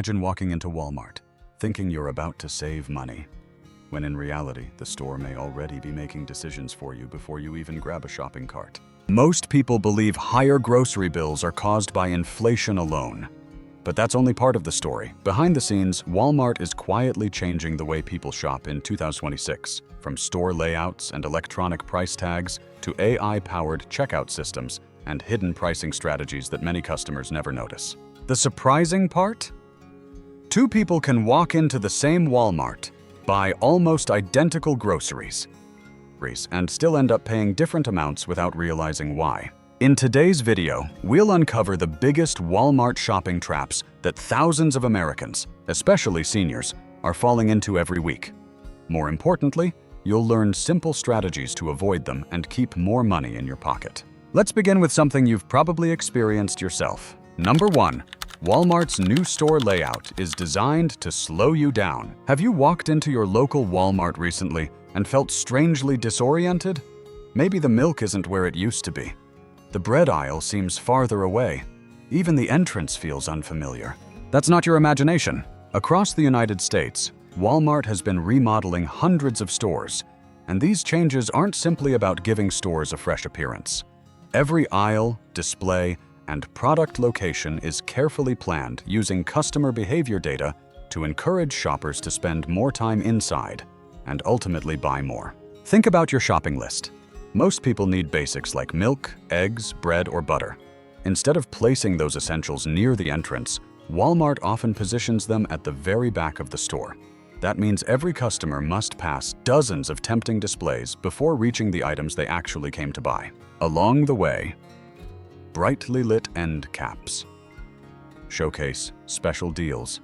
Imagine walking into Walmart, thinking you're about to save money, when in reality, the store may already be making decisions for you before you even grab a shopping cart. Most people believe higher grocery bills are caused by inflation alone. But that's only part of the story. Behind the scenes, Walmart is quietly changing the way people shop in 2026, from store layouts and electronic price tags to AI-powered checkout systems and hidden pricing strategies that many customers never notice. The surprising part? Two people can walk into the same Walmart, buy almost identical groceries, and still end up paying different amounts without realizing why. In today's video, we'll uncover the biggest Walmart shopping traps that thousands of Americans, especially seniors, are falling into every week. More importantly, you'll learn simple strategies to avoid them and keep more money in your pocket. Let's begin with something you've probably experienced yourself. Number 1. Walmart's new store layout is designed to slow you down. Have you walked into your local Walmart recently and felt strangely disoriented? Maybe the milk isn't where it used to be. The bread aisle seems farther away. Even the entrance feels unfamiliar. That's not your imagination. Across the United States, Walmart has been remodeling hundreds of stores, and these changes aren't simply about giving stores a fresh appearance. Every aisle, display, and product location is carefully planned using customer behavior data to encourage shoppers to spend more time inside and ultimately buy more. Think about your shopping list. Most people need basics like milk, eggs, bread, or butter. Instead of placing those essentials near the entrance, Walmart often positions them at the very back of the store. That means every customer must pass dozens of tempting displays before reaching the items they actually came to buy. Along the way, brightly lit end caps showcase special deals,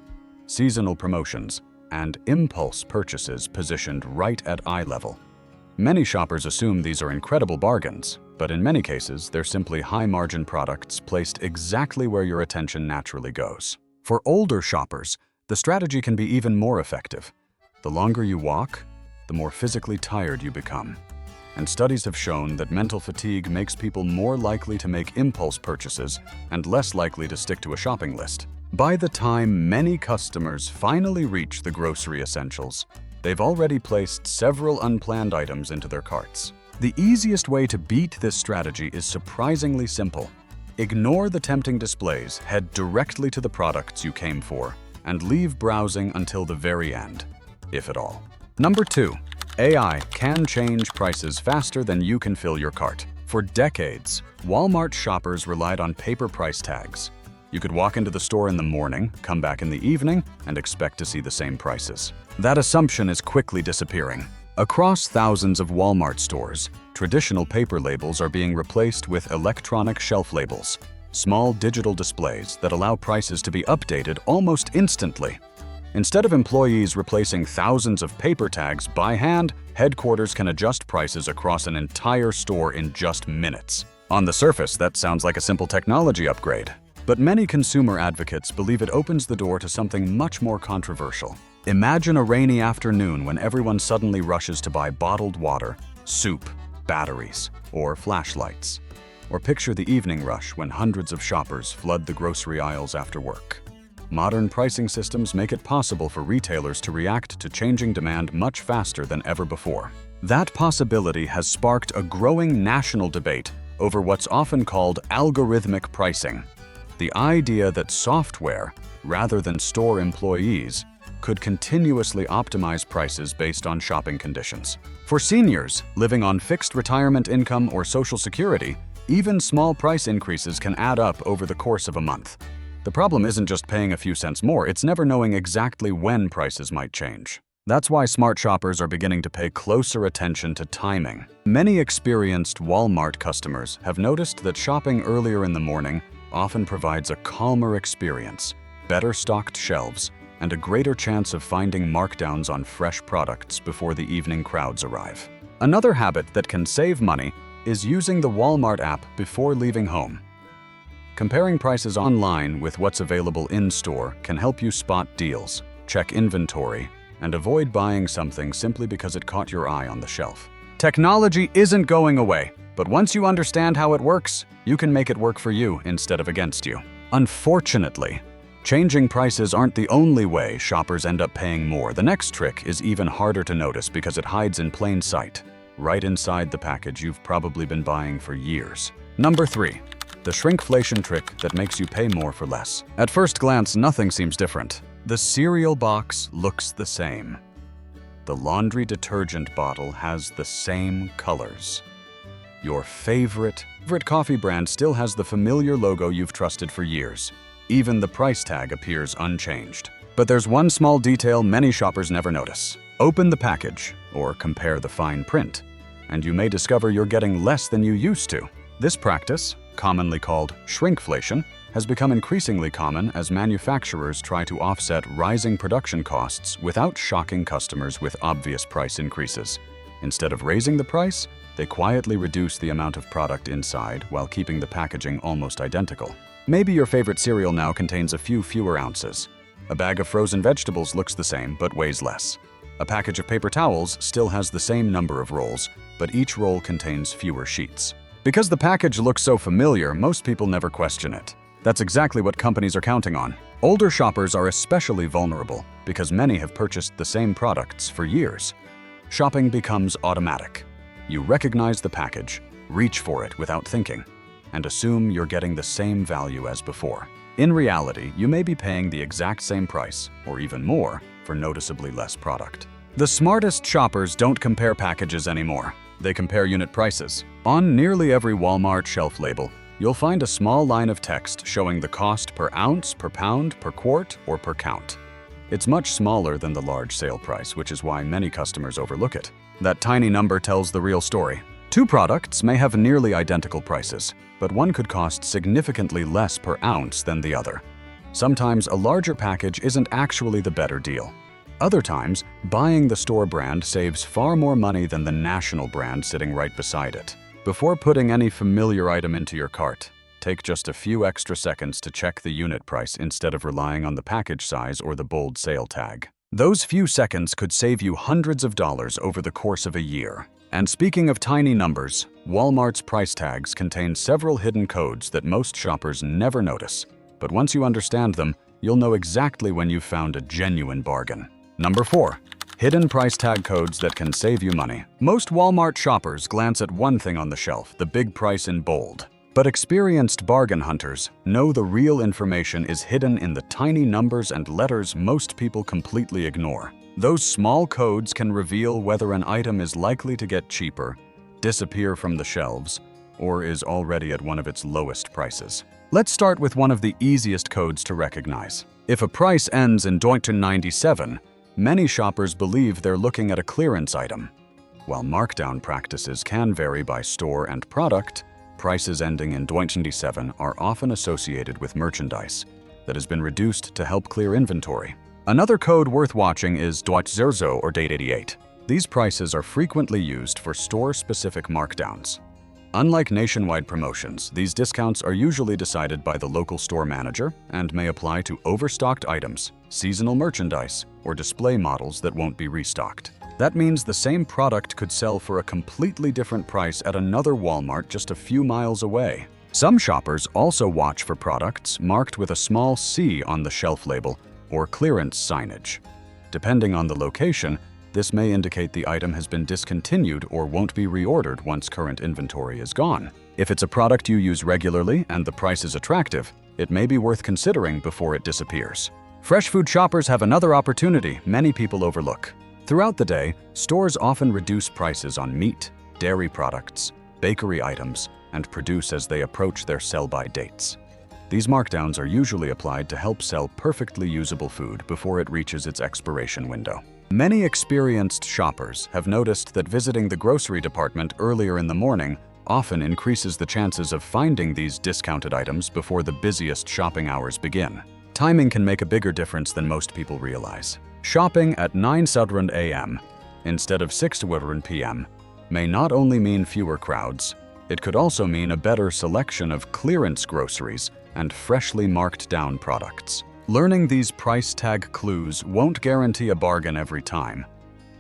seasonal promotions, and impulse purchases positioned right at eye level. Many shoppers assume these are incredible bargains, but in many cases, they're simply high-margin products placed exactly where your attention naturally goes. For older shoppers, the strategy can be even more effective. The longer you walk, the more physically tired you become. And studies have shown that mental fatigue makes people more likely to make impulse purchases and less likely to stick to a shopping list. By the time many customers finally reach the grocery essentials, they've already placed several unplanned items into their carts. The easiest way to beat this strategy is surprisingly simple. Ignore the tempting displays, head directly to the products you came for, and leave browsing until the very end, if at all. Number 2. AI can change prices faster than you can fill your cart. For decades, Walmart shoppers relied on paper price tags. You could walk into the store in the morning, come back in the evening, and expect to see the same prices. That assumption is quickly disappearing. Across thousands of Walmart stores, traditional paper labels are being replaced with electronic shelf labels, small digital displays that allow prices to be updated almost instantly. Instead of employees replacing thousands of paper tags by hand, headquarters can adjust prices across an entire store in just minutes. On the surface, that sounds like a simple technology upgrade. But many consumer advocates believe it opens the door to something much more controversial. Imagine a rainy afternoon when everyone suddenly rushes to buy bottled water, soup, batteries, or flashlights. Or picture the evening rush when hundreds of shoppers flood the grocery aisles after work. Modern pricing systems make it possible for retailers to react to changing demand much faster than ever before. That possibility has sparked a growing national debate over what's often called algorithmic pricing. The idea that software, rather than store employees, could continuously optimize prices based on shopping conditions. For seniors living on fixed retirement income or Social Security, even small price increases can add up over the course of a month. The problem isn't just paying a few cents more, it's never knowing exactly when prices might change. That's why smart shoppers are beginning to pay closer attention to timing. Many experienced Walmart customers have noticed that shopping earlier in the morning often provides a calmer experience, better stocked shelves, and a greater chance of finding markdowns on fresh products before the evening crowds arrive. Another habit that can save money is using the Walmart app before leaving home. Comparing prices online with what's available in-store can help you spot deals, check inventory, and avoid buying something simply because it caught your eye on the shelf. Technology isn't going away, but once you understand how it works, you can make it work for you instead of against you. Unfortunately, Changing prices aren't the only way shoppers end up paying more. The next trick is even harder to notice because it hides in plain sight, right inside the package you've probably been buying for years. Number 3. The shrinkflation trick that makes you pay more for less. At first glance, nothing seems different. The cereal box looks the same. The laundry detergent bottle has the same colors. Your favorite coffee brand still has the familiar logo you've trusted for years. Even the price tag appears unchanged. But there's one small detail many shoppers never notice. Open the package or compare the fine print, and you may discover you're getting less than you used to. This practice, commonly called shrinkflation, has become increasingly common as manufacturers try to offset rising production costs without shocking customers with obvious price increases. Instead of raising the price, they quietly reduce the amount of product inside while keeping the packaging almost identical. Maybe your favorite cereal now contains a few fewer ounces. A bag of frozen vegetables looks the same but weighs less. A package of paper towels still has the same number of rolls, but each roll contains fewer sheets. Because the package looks so familiar, most people never question it. That's exactly what companies are counting on. Older shoppers are especially vulnerable because many have purchased the same products for years. Shopping becomes automatic. You recognize the package, reach for it without thinking, and assume you're getting the same value as before. In reality, you may be paying the exact same price, or even more, for noticeably less product. The smartest shoppers don't compare packages anymore. They compare unit prices. On nearly every Walmart shelf label, you'll find a small line of text showing the cost per ounce, per pound, per quart, or per count. It's much smaller than the large sale price, which is why many customers overlook it. That tiny number tells the real story. Two products may have nearly identical prices, but one could cost significantly less per ounce than the other. Sometimes a larger package isn't actually the better deal. Other times, buying the store brand saves far more money than the national brand sitting right beside it. Before putting any familiar item into your cart, take just a few extra seconds to check the unit price instead of relying on the package size or the bold sale tag. Those few seconds could save you hundreds of dollars over the course of a year. And speaking of tiny numbers, Walmart's price tags contain several hidden codes that most shoppers never notice. But once you understand them, you'll know exactly when you've found a genuine bargain. Number 4. Hidden price tag codes that can save you money. Most Walmart shoppers glance at one thing on the shelf, the big price in bold. But experienced bargain hunters know the real information is hidden in the tiny numbers and letters most people completely ignore. Those small codes can reveal whether an item is likely to get cheaper, disappear from the shelves, or is already at one of its lowest prices. Let's start with one of the easiest codes to recognize. If a price ends in $97, many shoppers believe they're looking at a clearance item. While markdown practices can vary by store and product, prices ending in $97 are often associated with merchandise that has been reduced to help clear inventory. Another code worth watching is $00 or $88. These prices are frequently used for store-specific markdowns. Unlike nationwide promotions, these discounts are usually decided by the local store manager and may apply to overstocked items, seasonal merchandise, or display models that won't be restocked. That means the same product could sell for a completely different price at another Walmart just a few miles away. Some shoppers also watch for products marked with a small C on the shelf label or clearance signage. Depending on the location, this may indicate the item has been discontinued or won't be reordered once current inventory is gone. If it's a product you use regularly and the price is attractive, it may be worth considering before it disappears. Fresh food shoppers have another opportunity many people overlook. Throughout the day, stores often reduce prices on meat, dairy products, bakery items, and produce as they approach their sell-by dates. These markdowns are usually applied to help sell perfectly usable food before it reaches its expiration window. Many experienced shoppers have noticed that visiting the grocery department earlier in the morning often increases the chances of finding these discounted items before the busiest shopping hours begin. Timing can make a bigger difference than most people realize. Shopping at 9 Southern a.m. instead of 6 p.m. may not only mean fewer crowds, it could also mean a better selection of clearance groceries and freshly marked down products. Learning these price tag clues won't guarantee a bargain every time,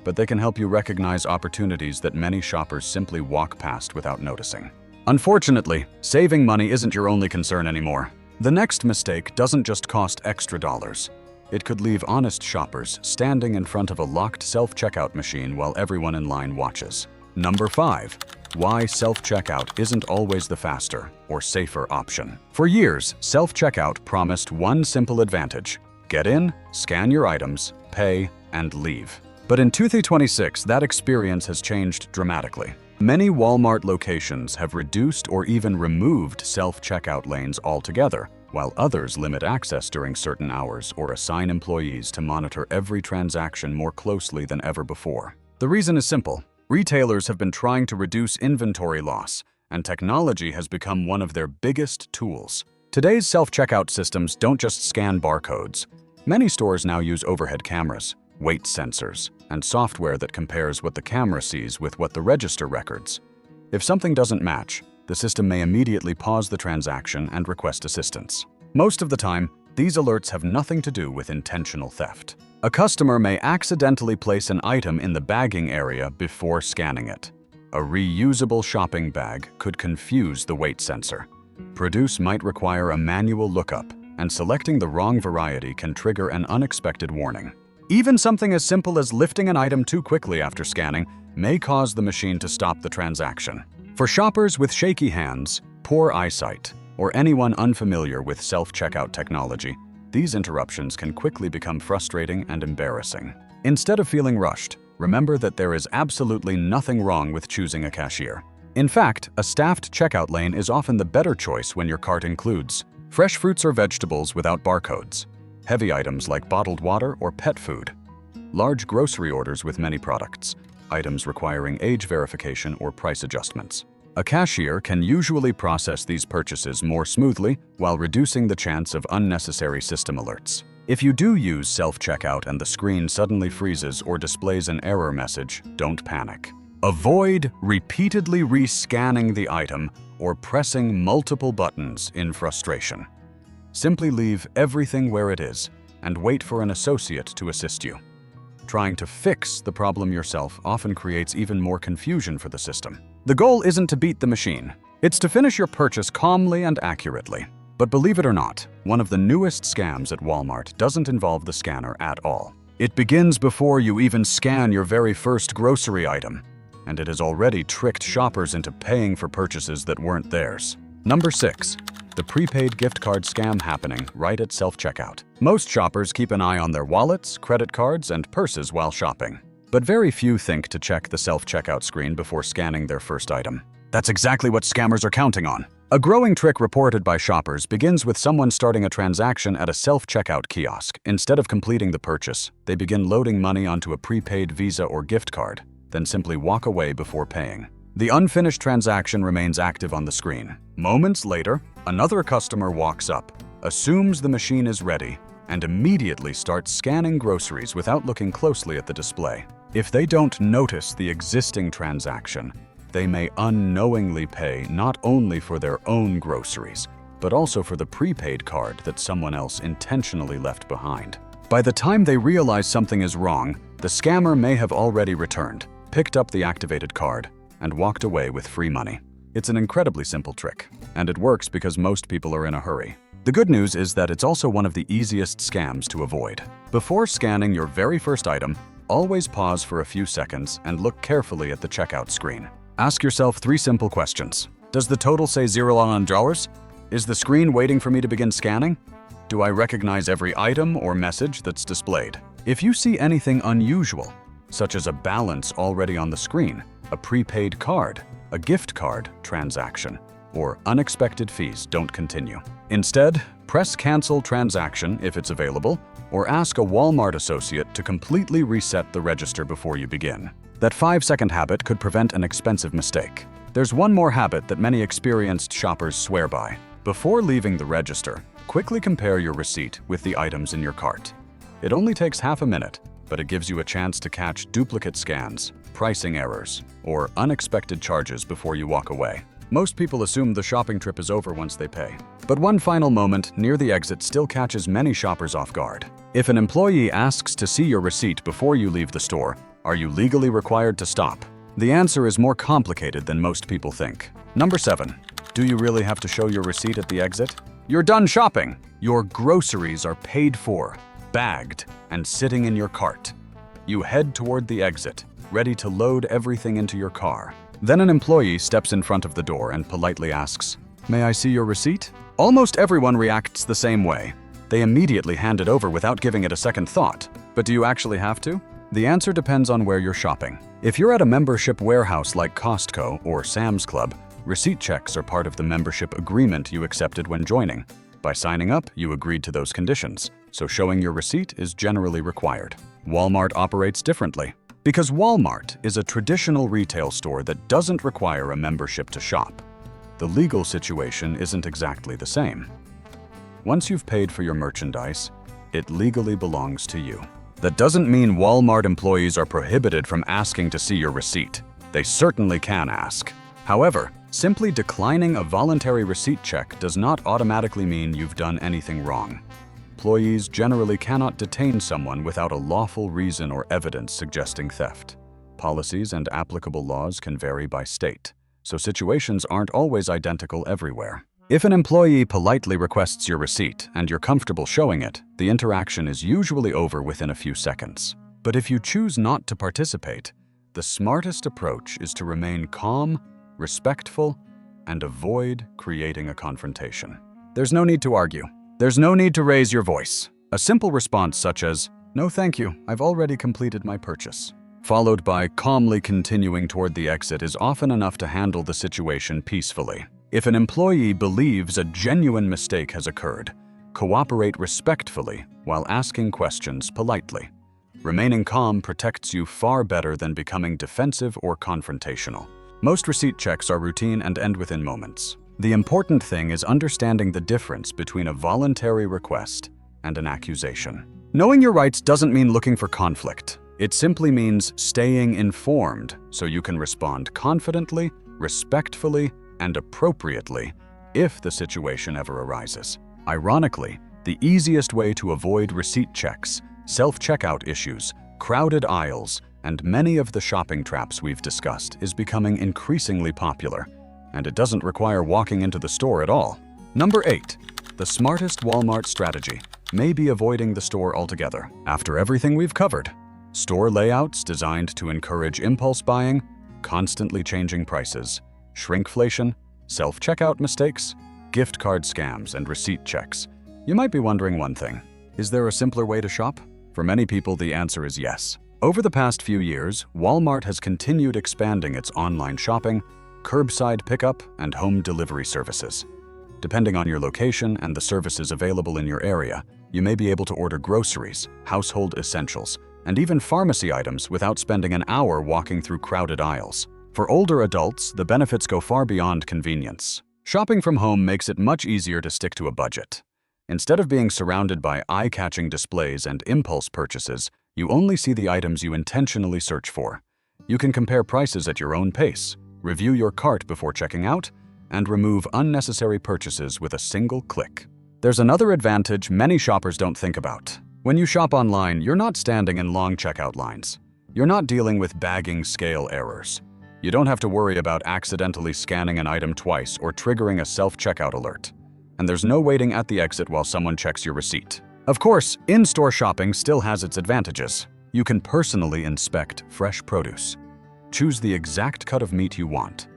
but they can help you recognize opportunities that many shoppers simply walk past without noticing. Unfortunately, saving money isn't your only concern anymore. The next mistake doesn't just cost extra dollars. It could leave honest shoppers standing in front of a locked self-checkout machine while everyone in line watches. Number 5. Why self-checkout isn't always the faster or safer option. For years, self-checkout promised one simple advantage: get in, scan your items, pay, and leave. But in 2026, that experience has changed dramatically. Many Walmart locations have reduced or even removed self-checkout lanes altogether, while others limit access during certain hours or assign employees to monitor every transaction more closely than ever before. The reason is simple. Retailers have been trying to reduce inventory loss, and technology has become one of their biggest tools. Today's self-checkout systems don't just scan barcodes. Many stores now use overhead cameras, weight sensors, and software that compares what the camera sees with what the register records. If something doesn't match, the system may immediately pause the transaction and request assistance. Most of the time, these alerts have nothing to do with intentional theft. A customer may accidentally place an item in the bagging area before scanning it. A reusable shopping bag could confuse the weight sensor. Produce might require a manual lookup, and selecting the wrong variety can trigger an unexpected warning. Even something as simple as lifting an item too quickly after scanning may cause the machine to stop the transaction. For shoppers with shaky hands, poor eyesight, or anyone unfamiliar with self-checkout technology, these interruptions can quickly become frustrating and embarrassing. Instead of feeling rushed, remember that there is absolutely nothing wrong with choosing a cashier. In fact, a staffed checkout lane is often the better choice when your cart includes fresh fruits or vegetables without barcodes, heavy items like bottled water or pet food, large grocery orders with many products, items requiring age verification or price adjustments. A cashier can usually process these purchases more smoothly while reducing the chance of unnecessary system alerts. If you do use self-checkout and the screen suddenly freezes or displays an error message, don't panic. Avoid repeatedly re-scanning the item or pressing multiple buttons in frustration. Simply leave everything where it is and wait for an associate to assist you. Trying to fix the problem yourself often creates even more confusion for the system. The goal isn't to beat the machine. It's to finish your purchase calmly and accurately. But believe it or not, one of the newest scams at Walmart doesn't involve the scanner at all. It begins before you even scan your very first grocery item, and it has already tricked shoppers into paying for purchases that weren't theirs. Number 6. The prepaid gift card scam happening right at self-checkout. Most shoppers keep an eye on their wallets, credit cards, and purses while shopping. But very few think to check the self-checkout screen before scanning their first item. That's exactly what scammers are counting on. A growing trick reported by shoppers begins with someone starting a transaction at a self-checkout kiosk. Instead of completing the purchase, they begin loading money onto a prepaid Visa or gift card, then simply walk away before paying. The unfinished transaction remains active on the screen. Moments later, another customer walks up, assumes the machine is ready, and immediately starts scanning groceries without looking closely at the display. If they don't notice the existing transaction, they may unknowingly pay not only for their own groceries, but also for the prepaid card that someone else intentionally left behind. By the time they realize something is wrong, the scammer may have already returned, picked up the activated card, and walked away with free money. It's an incredibly simple trick, and it works because most people are in a hurry. The good news is that it's also one of the easiest scams to avoid. Before scanning your very first item, always pause for a few seconds and look carefully at the checkout screen. Ask yourself 3 simple questions. Does the total say $0? Is the screen waiting for me to begin scanning? Do I recognize every item or message that's displayed? If you see anything unusual, such as a balance already on the screen, a prepaid card, a gift card transaction, or unexpected fees, don't continue. Instead, press Cancel Transaction if it's available, or ask a Walmart associate to completely reset the register before you begin. That 5-second habit could prevent an expensive mistake. There's one more habit that many experienced shoppers swear by. Before leaving the register, quickly compare your receipt with the items in your cart. It only takes half a minute, but it gives you a chance to catch duplicate scans, pricing errors, or unexpected charges before you walk away. Most people assume the shopping trip is over once they pay. But one final moment near the exit still catches many shoppers off guard. If an employee asks to see your receipt before you leave the store, are you legally required to stop? The answer is more complicated than most people think. Number 7. Do you really have to show your receipt at the exit? You're done shopping. Your groceries are paid for, bagged, and sitting in your cart. You head toward the exit, ready to load everything into your car. Then an employee steps in front of the door and politely asks, "May I see your receipt?" Almost everyone reacts the same way. They immediately hand it over without giving it a second thought. But do you actually have to? The answer depends on where you're shopping. If you're at a membership warehouse like Costco or Sam's Club, receipt checks are part of the membership agreement you accepted when joining. By signing up, you agreed to those conditions, so showing your receipt is generally required. Walmart operates differently. Because Walmart is a traditional retail store that doesn't require a membership to shop, the legal situation isn't exactly the same. Once you've paid for your merchandise, it legally belongs to you. That doesn't mean Walmart employees are prohibited from asking to see your receipt. They certainly can ask. However, simply declining a voluntary receipt check does not automatically mean you've done anything wrong. Employees generally cannot detain someone without a lawful reason or evidence suggesting theft. Policies and applicable laws can vary by state, so situations aren't always identical everywhere. If an employee politely requests your receipt and you're comfortable showing it, the interaction is usually over within a few seconds. But if you choose not to participate, the smartest approach is to remain calm, respectful, and avoid creating a confrontation. There's no need to argue. There's no need to raise your voice. A simple response such as, "No thank you, I've already completed my purchase," followed by calmly continuing toward the exit is often enough to handle the situation peacefully. If an employee believes a genuine mistake has occurred, cooperate respectfully while asking questions politely. Remaining calm protects you far better than becoming defensive or confrontational. Most receipt checks are routine and end within moments. The important thing is understanding the difference between a voluntary request and an accusation. Knowing your rights doesn't mean looking for conflict. It simply means staying informed so you can respond confidently, respectfully, and appropriately if the situation ever arises. Ironically, the easiest way to avoid receipt checks, self-checkout issues, crowded aisles, and many of the shopping traps we've discussed is becoming increasingly popular, and it doesn't require walking into the store at all. Number 8. The smartest Walmart strategy may be avoiding the store altogether. After everything we've covered, store layouts designed to encourage impulse buying, constantly changing prices, shrinkflation, self-checkout mistakes, gift card scams, and receipt checks. You might be wondering one thing. Is there a simpler way to shop? For many people, the answer is yes. Over the past few years, Walmart has continued expanding its online shopping, curbside pickup, and home delivery services. Depending on your location and the services available in your area, you may be able to order groceries, household essentials, and even pharmacy items without spending an hour walking through crowded aisles. For older adults, the benefits go far beyond convenience. Shopping from home makes it much easier to stick to a budget. Instead of being surrounded by eye-catching displays and impulse purchases, you only see the items you intentionally search for. You can compare prices at your own pace, review your cart before checking out, and remove unnecessary purchases with a single click. There's another advantage many shoppers don't think about. When you shop online, you're not standing in long checkout lines. You're not dealing with bagging scale errors. You don't have to worry about accidentally scanning an item twice or triggering a self-checkout alert. And there's no waiting at the exit while someone checks your receipt. Of course, in-store shopping still has its advantages. You can personally inspect fresh produce, choose the exact cut of meat you want,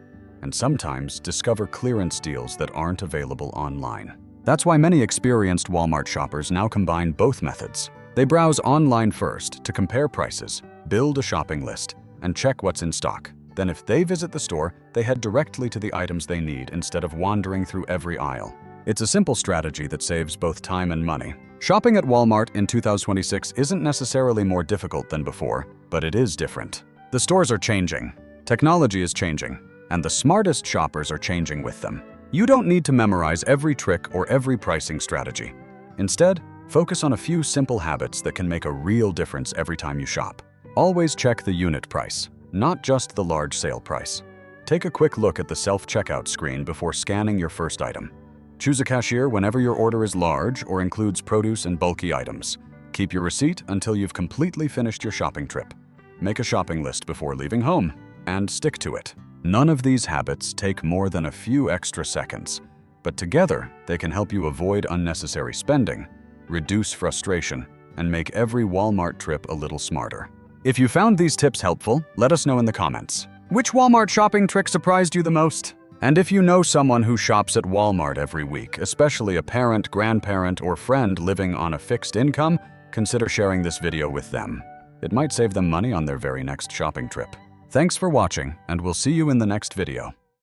and sometimes discover clearance deals that aren't available online. That's why many experienced Walmart shoppers now combine both methods. They browse online first to compare prices, build a shopping list, and check what's in stock. Then if they visit the store, they head directly to the items they need instead of wandering through every aisle. It's a simple strategy that saves both time and money. Shopping at Walmart in 2026 isn't necessarily more difficult than before, but it is different. The stores are changing, technology is changing, and the smartest shoppers are changing with them. You don't need to memorize every trick or every pricing strategy. Instead, focus on a few simple habits that can make a real difference every time you shop. Always check the unit price, not just the large sale price. Take a quick look at the self-checkout screen before scanning your first item. Choose a cashier whenever your order is large or includes produce and bulky items. Keep your receipt until you've completely finished your shopping trip. Make a shopping list before leaving home, and stick to it. None of these habits take more than a few extra seconds, but together they can help you avoid unnecessary spending, reduce frustration, and make every Walmart trip a little smarter. If you found these tips helpful, let us know in the comments. Which Walmart shopping trick surprised you the most? And if you know someone who shops at Walmart every week, especially a parent, grandparent, or friend living on a fixed income, consider sharing this video with them. It might save them money on their very next shopping trip. Thanks for watching, and we'll see you in the next video.